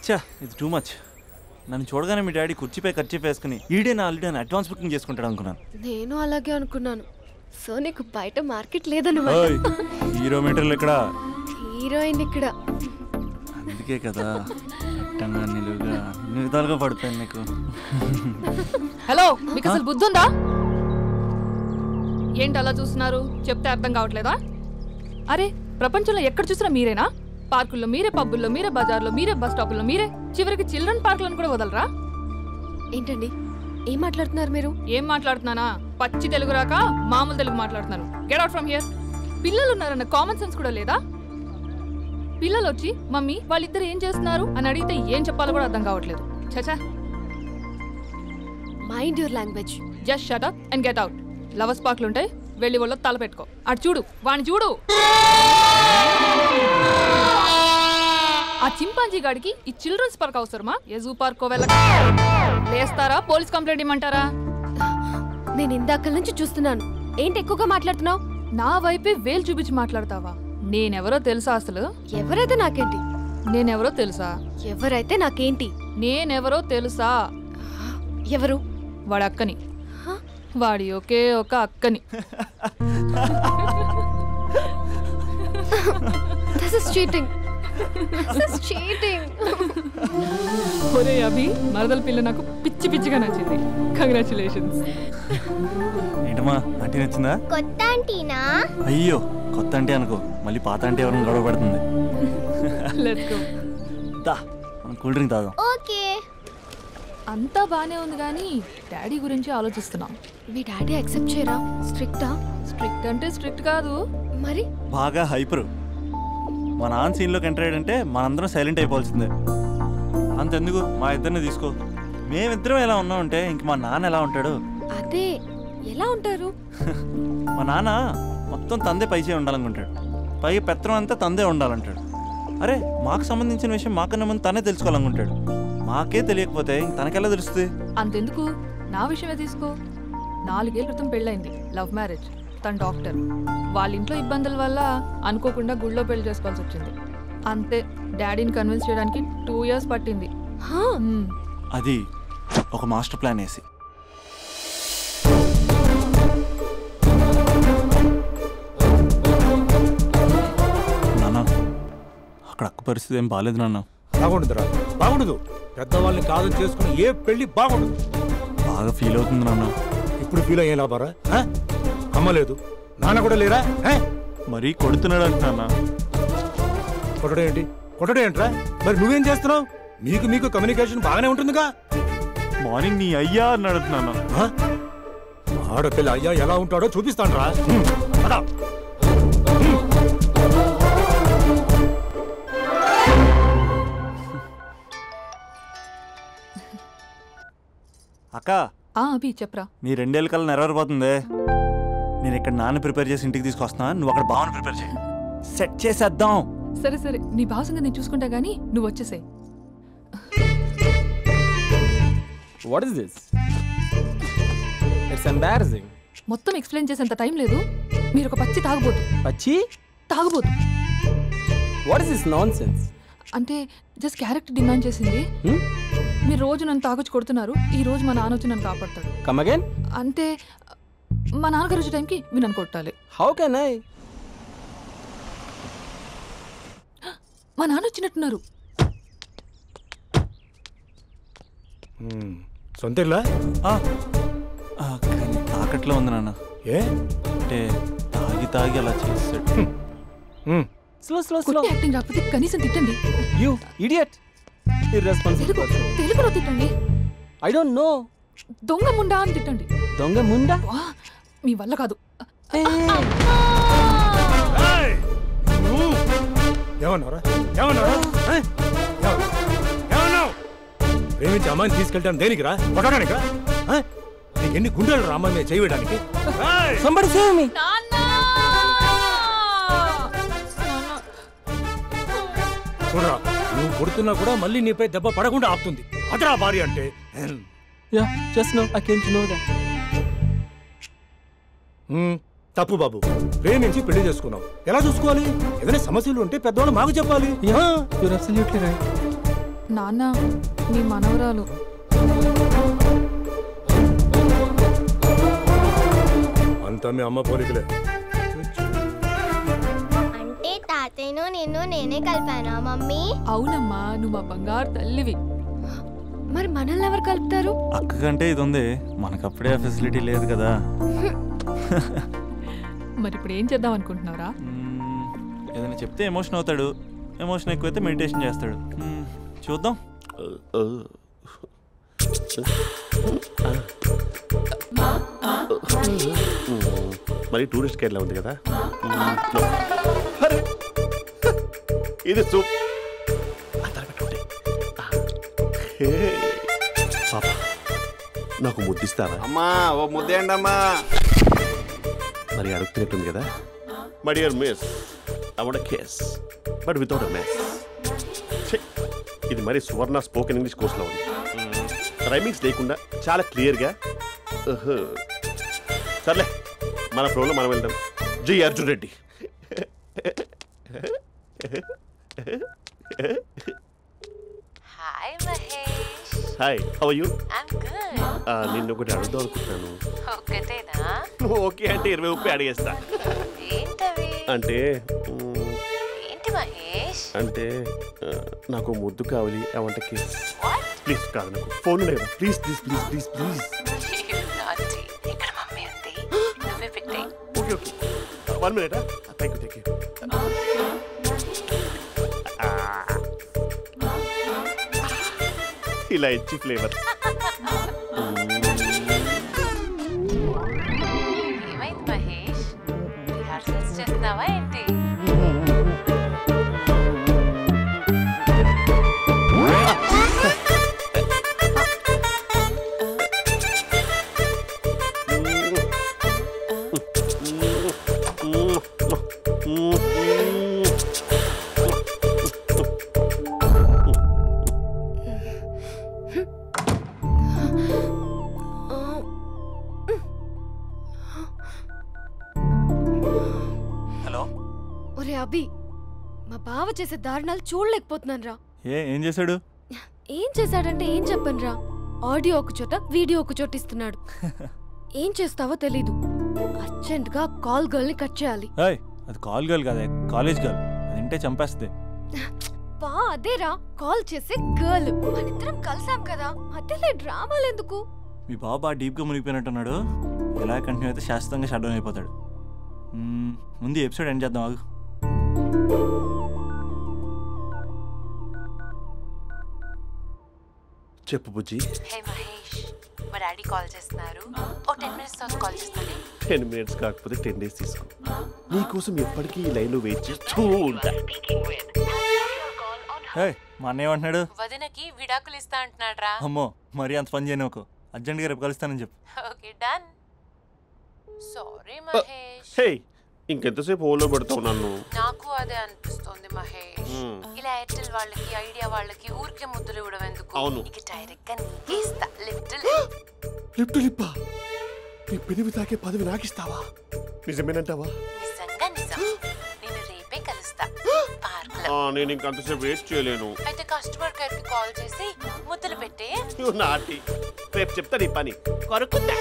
చా ఇది too much. నన్ను చూడగానే మీ డాడీ కుర్చీపై ఖర్చు వేసుకుని ఈడే నా ఆల్రెడీ అడ్వాన్స్ బుకింగ్ చేసుకుంటాడు అనుకున్నాను. నేను అలాగే అనుకున్నాను. సో నీకు బయట మార్కెట్ లేదన్నమాట. హీరో మీటర్లు ఇక్కడ, హీరోయిన్ ఇక్కడ. అందుకే కదా అట్టంగా నిలువుగా అన్ని విధాలుగా పడిపోయాను నీకు. హలో, మీకు అసలు బుద్ధి ఉందా? ఏంటి అలా చూస్తున్నారు? చెప్తే అర్థం కావట్లేదా? అరే, ప్రపంచంలో ఎక్కడ చూసినా మీరేనా? పార్కుల్లో మీరే, పబ్బుల్లో మీరే, బజార్లో మీరే, బస్ స్టాపుల్లో మీరే, చివరికి చిల్డ్రన్ పార్కులను కూడా వదలరా? ఏంటండి ఏం మాట్లాడుతున్నారు మీరు? ఏం మాట్లాడుతున్నానా? పచ్చి తెలుగు రాక మామూలు తెలుగు మాట్లాడుతున్నాను. Get out from here. పిల్లలు ఉన్నారన్న కామన్ సెన్స్ కూడా లేదా? పిల్లలు వచ్చి మమ్మీ వాళ్ళిద్దరు ఏం చేస్తున్నారు అని అడిగితే ఏం చెప్పాలో కూడా అర్థం కావట్లేదు. చచా. Mind your language. Just shut up and get out. Lovers పార్క్లు ఉంటాయి, వెళ్ళి వాళ్ళ తల పెట్టుకో. అటు చూడు, వాణ్ణి చూడు. ఆ చింపాంజీ గాడికి ఈ చిల్డ్రన్స్ పార్క్ అవసరమా? ఏ జూ పార్క్ వేస్తారా? పోలీస్ కంప్లైంట్ ఇమ్మంటారా? నేను ఇందాక నుంచి చూస్తున్నాను. ఏంటి ఎక్కువగా మాట్లాడుతున్నావు? నా వైపే వేలు చూపించి మాట్లాడతావా? నేనెవరో తెలుసా? అసలు ఎవరైతే నాకేంటి? నేనెవరో తెలుసా? ఎవరైతే నాకేంటి? నేనెవరో తెలుసా? ఎవరు? వాడి అక్కని. వాడి ఒకే ఒక అక్కని. This is cheating. This is cheating. ఒరే అభి, మరదల పిల్ల నాకు పిచ్చి పిచ్చిగా నచ్చింది. కంగ్రాచులేషన్స్. ఏంటమ్మా ఆంటీ నచ్చిందా? కొత్త ఆంటీనా? అయ్యో కొత్త అంటే అనుకో, మళ్ళీ పాత అంటే ఎవరైనా గొడవ పడుతుంది. Let's go. దా మనం కూల్ డ్రింక్ తాగుదాం. ఓకే. అంతా బానే ఉంది కానీ డాడీ గురించి ఆలోచిస్తున్నాం. మీ డాడీ యాక్సెప్ట్ చేయరా? స్ట్రిక్టా? స్ట్రిక్ట్ అంటే స్ట్రిక్ట్ కాదు మరి. బాగా హైపర్. మా నాన్న సీన్లోకి ఎంటర్ అయ్యాడంటే మనందరం సైలెంట్ అయిపోవాల్సిందే. అంతెందుకు మా ఇద్దరిని తీసుకో. మేమిద్దరం ఎలా ఉన్నామంటే ఇంక మా నాన్న ఎలా ఉంటాడు? అదే ఎలా ఉంటారు? మా నాన్న మొత్తం తందే పైచే ఉండాలనుకుంటాడు. పైగా పెత్తనం అంతా తందే ఉండాలంటాడు. అరే మాకు సంబంధించిన విషయం మాకన్నా ముందు తనే తెలుసుకోవాలనుకుంటాడు. మాకే తెలియకపోతే తనకెలా తెలుస్తుంది? అంతెందుకు, నా విషయమే తీసుకో. 4 ఏళ్ల క్రితం పెళ్ళైంది, లవ్ మ్యారేజ్. తన డాక్టర్. వాళ్ళ ఇంట్లో ఇబ్బందుల వల్ల అనుకోకుండా గుళ్ళో పెళ్లి చేసుకోవాల్సి వచ్చింది. అంతే, డాడీని కన్విన్స్ చేయడానికి 2 years పట్టింది. అది ఒక మాస్టర్ ప్లాన్ వేసి. నాన్న అక్కడ అక్క పరిస్థితి ఏం బాగాలేదు నాన్న. బాగుండదురా, బాగుండదు. పెద్దవాళ్ళని కాదని చేసుకుని ఏ పెళ్లి బాగుండదు. బాగా ఫీల్ అవుతుంది నాన్న. ఇప్పుడు ఫీల్ అయ్యే లాభారా? అమ్మ లేదు, నాన్న కూడా లేరా? మరీ కొడుతున్నాడు అంటున్నా. కొట్టడం ఏంటి? కొట్టడం ఏంట్రా? మరి నువ్వేం చేస్తున్నావు? మీకు కమ్యూనికేషన్ బాగానే ఉంటుందిగా. మార్నింగ్ నీ అయ్యా అన్నాడు నాన్న. ఆడపిల్ల అయ్యా ఎలా ఉంటాడో చూపిస్తాను రా. అక్క అభి చెప్పరా. నీ 2 ఏళ్ళ కల్లా నెరవేరిపోతుంది. నేను ఇక్కడ నాన్న ప్రిపేర్ చేసి ఇంటికి తీసుకొస్తున్నా, నువ్వు అక్కడ బావని ప్రిపేర్ చేయి. సెట్ చేసేద్దాం. సరే సరే, నీ భావసంగా నేను చూసుకుంటా గానీ నువ్వు వచ్చేసాయి. What is this? It's embarrassing. మొత్తం ఎక్స్ప్లెయిన్ చేసేంత టైం లేదు. మీరు ఒక పచ్చి తాగుబోతు. పచ్చి తాగుబోతు. What is this nonsense? అంటే జస్ట్ క్యారెక్టర్ డిమాండ్ చేసింది. మీరు రోజు నన్ను తాగొచ్చి కొడుతున్నారు, ఈ రోజు మా నాన్న వచ్చి నన్ను కాపాడతాడు. Come again? అంటే మా నాన్నగారు వచ్చే టైంకి మీరు నన్ను కొట్టాలి. How can I? మా నాన్న వచ్చినట్టున్నారు. సొంతేలా? తాకట్లో ఉంది నాన్న. ఏ అంటే తాగి అలా చేస్తాడు. Slow. యాక్టింగ్ రాకపోతే కనీసం తిట్టండి. You idiot. Irresponsible person. తెలుగులో తిట్టండి. I don't know. దొంగ ముండా అని తిట్టండి. దొంగ ముండా? మీ వల్ల కాదు. ఏమన్నారా? ప్రేమించి అమ్మాయిని తీసుకెళ్తాను దేనికిరా? కొట్టడానికిరా? నీకు ఎన్ని గుండెలు రా అమ్మాయి మీద చేయడానికి? Somebody save me. చూడరా, నువ్వు కొడుతున్నా కూడా మళ్ళీ నీపై దెబ్బ పడకుండా ఆపుతుంది. అదరా భార్య అంటే. Yeah, just now I came to know that. తప్పు బాబు. ప్రేమించి పెళ్లి చేసుకున్నావు, ఎలా చూసుకోవాలి? ఏదైనా సమస్యలు ఉంటే పెద్దవాళ్ళు మాకు చెప్పాలి. Yeah, you're absolutely right. నాన్న మీ మనవరాలు. అంతా మీ అమ్మ పోలికలే. అంటే తాతయ్యను నిన్ను నేనే కలిపానా మమ్మీ? అవునమ్మా, నువ్వు మా బంగారు తల్లివి. మరి మనల్ని ఎవరు కలుపుతారు? అక్క కంటే ఇది ఉంది, మనకప్పుడే ఆ ఫెసిలిటీ లేదు కదా. మరి ఇప్పుడు ఏం చేద్దాం అనుకుంటున్నారా? ఏదైనా చెప్తే ఎమోషన్ అవుతాడు, ఎమోషన్ ఎక్కువైతే మెడిటేషన్ చేస్తాడు. చూద్దాం. మరి టూరిస్ట్ గైడ్లా ఉంది కదా. ఇది సూప్. పాప నాకు ముద్దిస్తావా? అమ్మా ఓ ముద్దేయండి అమ్మా. మరి అడుగుతున్నట్టుంది కదా. My dear miss, I want kiss but without a mess. ఇది మరి సువర్ణ స్పోకెన్ ఇంగ్లీష్ కోర్సులో ఉంది. రైమింగ్స్ లేకుండా చాలా క్లియర్గా. సర్లే, మన ప్రోలో మనం వెళ్దాం. జి Arjun Reddy. Hi Mahesh. Hi, how are you? I'm good. నిన్ను ఒకటి అడుగుదాం అనుకుంటున్నాను. ఒకటేనా? నువ్వు ఓకే అంటే 20 అడిగేస్తా. ఏంటవి? అంటే ఏంటి మహేష్? అంటే నాకు ముద్దు కావాలి. I want kiss. What? Please కాదు, నాకు ఫోన్ లేదా. Please please please please please. నాటి ఇక్కడ మమ్మీ ఉంది, నువ్వే పెట్టే. Okay okay, 1 minute. Thank you. ఇలా ఇచ్చి ఫ్లేవర్. ఏమైంది మహేష్? రిహార్సల్స్ చేస్తున్నావా ఏంటి? హలో. ఒరే అభి, మా బావ చేసే దారుణాలు చూడలేకపోతున్నాను రా. ఏం చేశాడు? ఏం చేశాడంటే ఏం చెప్పను రా. ఆడియో ఒక చోట, వీడియో ఒక చోట ఇస్తున్నాడు. ఏం చేస్తావో తెలీదు. అర్జెంట్ గా కాల్ గర్ల్ ని కట్ చేయాలి. అది కాల్ గర్ల్ కాదే, కాలేజ్ గర్ల్. అది వింటే చంపేస్తుంది. బా అదేరా, కాల్ చేసే గర్ల్. మనిద్దరం కలిసాం కదా, మధ్యలో డ్రామాలు ఎందుకు? మీ బాబు బాగా డీప్గా మునిగిపోయినట్టున్నాడు. ఎలా కంటిన్యూ అయితే శాశ్వతంగా షట్ డౌన్ అయిపోతాడు. ముందు ఎపిసోడ్ ఎండ్ చేద్దాం, ఆగు. చెప్పు బుజ్జి. హే మహేష్, మా డాడీ కాల్ చేస్తున్నారు. ఓ 10 minutes తర్వాత కాల్ చేస్తాను. 10 minutes కాకపోతే 10 days తీసుకో. నీకోసం ఎప్పటికీ ఈ లైన్లో వెయిట్ చేస్తూ ఉంటా. మా అన్న ఏమంటున్నాడు? వదినకి విడాకులు ఇస్తా అంటున్నాడు రా. అమ్మో, మరీ అంత పని చేయను. ఒక అర్జెంట్గా రేపు కలుస్తానని చెప్పు. Okay done. సారీ మహేష్. హే, ఇంకెంతసేపు ఓలో పెడతావు నన్ను? నాకు అదే అనిపిస్తుంది మహేష్. ఇలా ఎయిర్టెల్ వాళ్ళకి, ఐడియా వాళ్ళకి ఊరికే ముద్దులు ఇవ్వడం ఎందుకు? అవును. ఇక డైరెక్ట్ గా నీకే ఇస్తా. లిప్ టు లిప్పా? నీ పెనివి తాకే పదవి నాకిస్తావా? నిజమేనంటావా? నిజంగా నిజం. నేను రేపే కలుస్తా పార్క్ లో. నేను ఇంకంతసేపు వెయిట్ చేయలేను. అయితే కస్టమర్ కేర్ కి కాల్ చేసి ముద్దులు పెట్టే. నాటి రేపు చెప్తా నీ పని. కొరుకుందా.